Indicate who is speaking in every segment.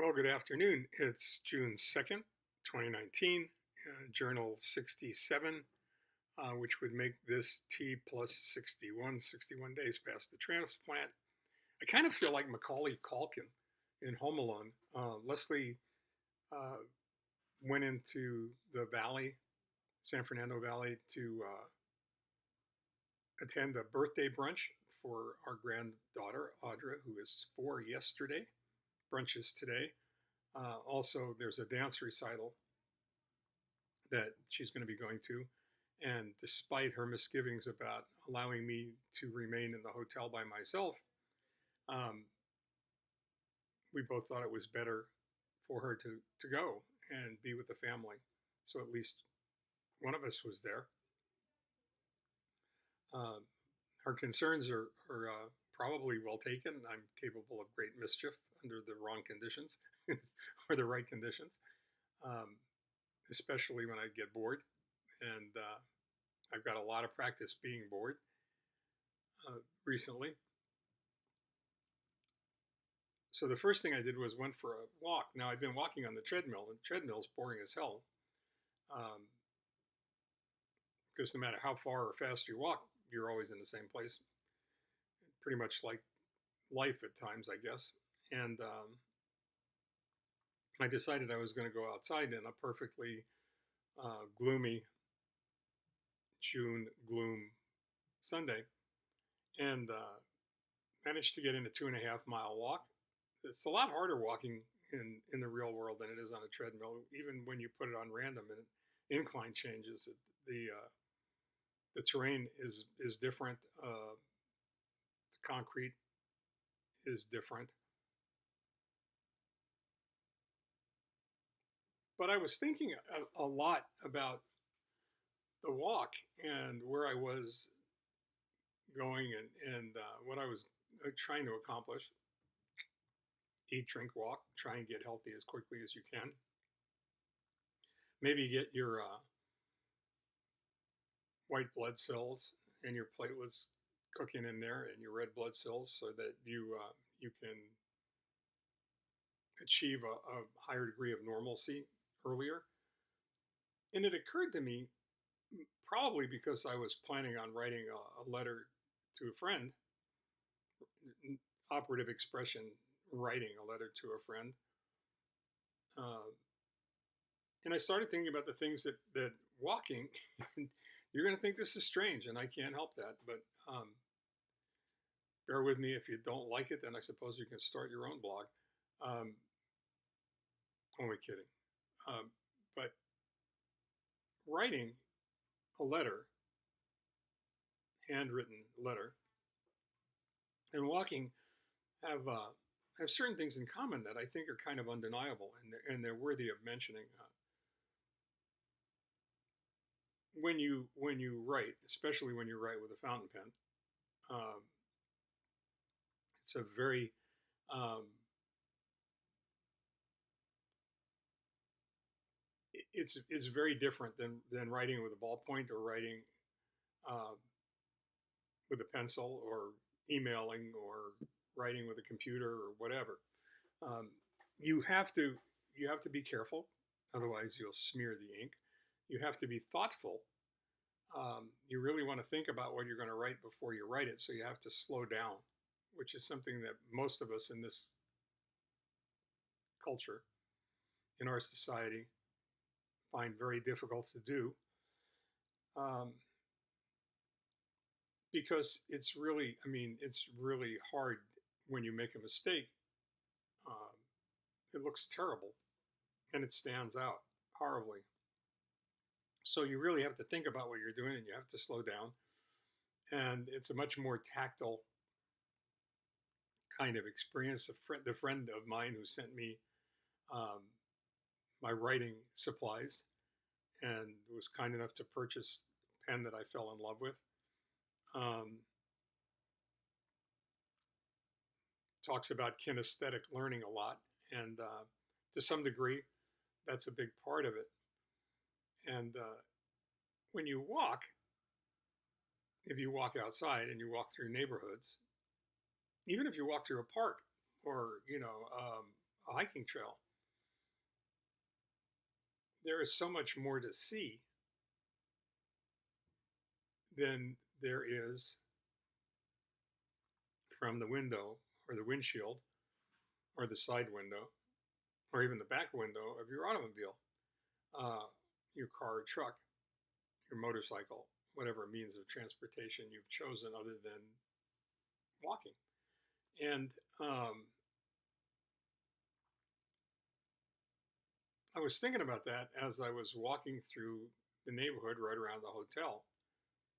Speaker 1: Well, good afternoon. It's June 2nd, 2019, Journal 67, which would make this T plus 61, 61 days past the transplant. I kind of feel like Macaulay Culkin in Home Alone. Leslie uh, went into the valley, San Fernando Valley, to attend a birthday brunch for our granddaughter, Audra, who is 4 yesterday. Brunch is today. Also, there's a dance recital that she's going to be going to. And despite her misgivings about allowing me to remain in the hotel by myself, um, we both thought it was better for her to go and be with the family. So at least one of us was there. Um, Her concerns are probably well taken. I'm capable of great mischief under the wrong conditions or the right conditions, um, especially when I get bored. And I've got a lot of practice being bored recently. So the first thing I did was went for a walk. Now I've been walking on the treadmill, and the treadmill's boring as hell. Because no matter how far or fast you walk, you're always in the same place. Pretty much like life at times, I guess. And I decided I was going to go outside in a perfectly gloomy June gloom Sunday, and managed to get in a 2.5 mile walk. It's a lot harder walking in the real world than it is on a treadmill. Even when you put it on random and incline changes, the terrain is different. The concrete is different. But I was thinking a lot about the walk and where I was going and what I was trying to accomplish. Eat, drink, walk. Try and get healthy as quickly as you can. Maybe get your white blood cells and your platelets cooking in there, and your red blood cells, so that you can achieve a higher degree of normalcy earlier. And it occurred to me, probably because I was planning on writing a letter to a friend, operative expression, writing a letter to a friend. Uh, and I started thinking about the things that walking, you're going to think this is strange, and I can't help that. But bear with me. If you don't like it, then I suppose you can start your own blog. Um, Only kidding. But writing a letter, handwritten letter, and walking have certain things in common that I think are kind of undeniable, and they're worthy of mentioning. When you write, especially when you write with a fountain pen, um, it's a very um, it's very different than writing with a ballpoint or writing uh, with a pencil or emailing or writing with a computer or whatever. Um, you have to you have to be careful, otherwise you'll smear the ink. You have to be thoughtful. You really want to think about what you're going to write before you write it, so you have to slow down, which is something that most of us in this culture, in our society, find very difficult to do. Um, because it's really hard when you make a mistake. Um, it looks terrible and it stands out horribly. So you really have to think about what you're doing, and you have to slow down. And it's a much more tactile kind of experience. The friend of mine who sent me um, my writing supplies and was kind enough to purchase a pen that I fell in love with, um, talks about kinesthetic learning a lot. And to some degree, that's a big part of it. And when you walk, if you walk outside and you walk through neighborhoods, even if you walk through a park or a hiking trail, there is so much more to see than there is from the window or the windshield or the side window or even the back window of your automobile, uh, your car or truck, your motorcycle, whatever means of transportation you've chosen other than walking. And I was thinking about that as I was walking through the neighborhood right around the hotel.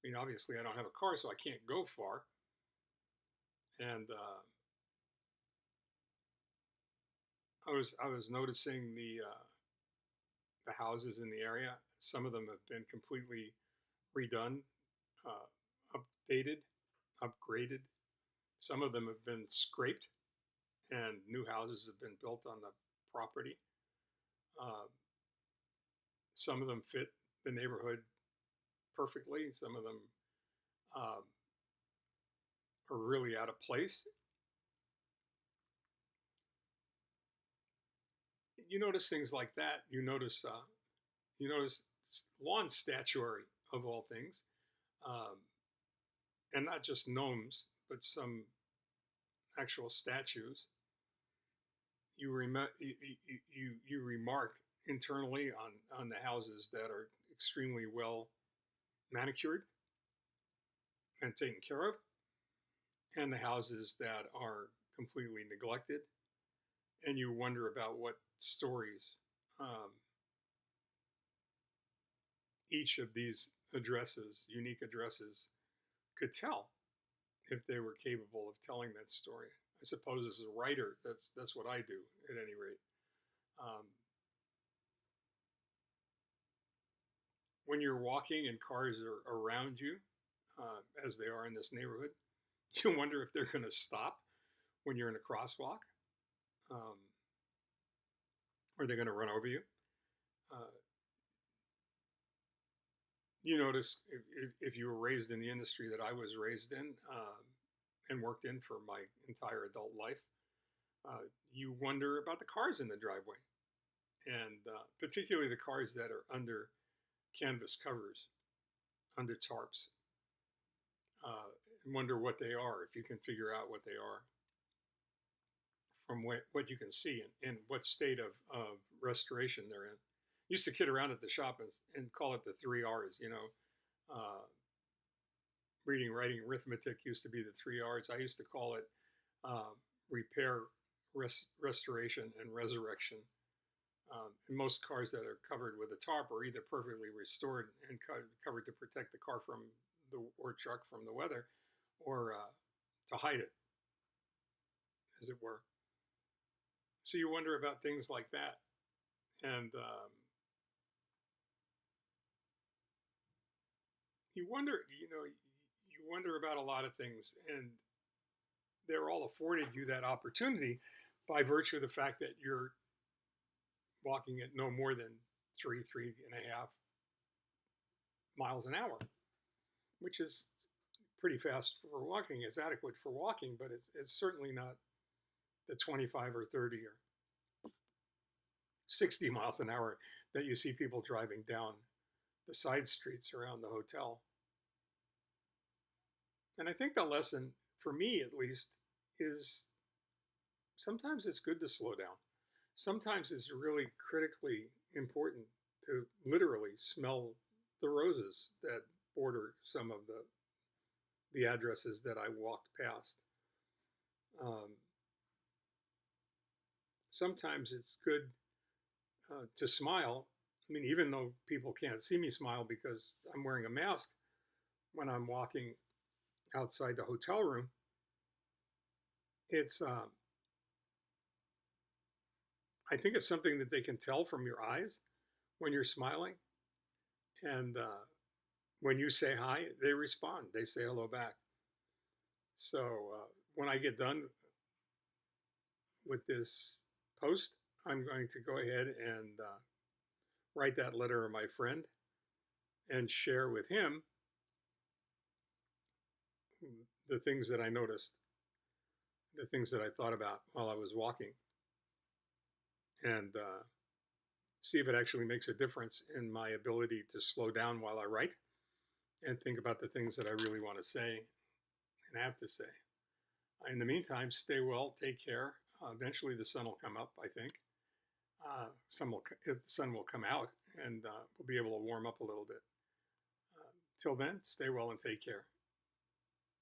Speaker 1: I mean, obviously, I don't have a car, so I can't go far. And I was noticing the houses in the area. Some of them have been completely redone, updated, upgraded. Some of them have been scraped, and new houses have been built on the property. Uh, some of them fit the neighborhood perfectly. Some of them um, are really out of place. You notice things like that. You notice lawn statuary of all things, um, and not just gnomes, but some actual statues. You remark internally on the houses that are extremely well manicured and taken care of, and the houses that are completely neglected, and you wonder about what stories um, each of these addresses, unique addresses, could tell if they were capable of telling that story. I suppose as a writer, that's what I do at any rate. Um, when you're walking and cars are around you, as they are in this neighborhood, you wonder if they're going to stop when you're in a crosswalk. Um, are they going to run over you? Uh, you notice if you were raised in the industry that I was raised in and worked in for my entire adult life, you wonder about the cars in the driveway, and particularly the cars that are under canvas covers, under tarps, and wonder what they are, if you can figure out what they are from what you can see and what state of restoration they're in. Used to kid around at the shop and call it the three R's. Reading, writing, arithmetic used to be the three R's. I used to call it uh, repair, restoration, and resurrection. And most cars that are covered with a tarp are either perfectly restored and covered to protect the car from or truck from the weather, or to hide it, as it were. So you wonder about things like that, and you wonder, you wonder about a lot of things, and they're all afforded you that opportunity by virtue of the fact that you're walking at no more than 3.5 miles an hour, which is pretty fast for walking. It's adequate for walking, but it's certainly not the 25 or 30 or 60 miles an hour that you see people driving down the side streets around the hotel. And I think the lesson, for me at least, is sometimes it's good to slow down. Sometimes it's really critically important to literally smell the roses that border some of the addresses that I walked past. Um, Sometimes it's good to smile. I mean, even though people can't see me smile because I'm wearing a mask when I'm walking outside the hotel room, it's I think it's something that they can tell from your eyes when you're smiling, and when you say hi, they respond. They say hello back. So when I get done with this post, I'm going to go ahead and write that letter to my friend and share with him the things that I noticed, the things that I thought about while I was walking. and see if it actually makes a difference in my ability to slow down while I write and think about the things that I really want to say and have to say. In the meantime, stay well, take care. Eventually, the sun will come up, I think. The sun will come out, and we'll be able to warm up a little bit. Till then, stay well and take care.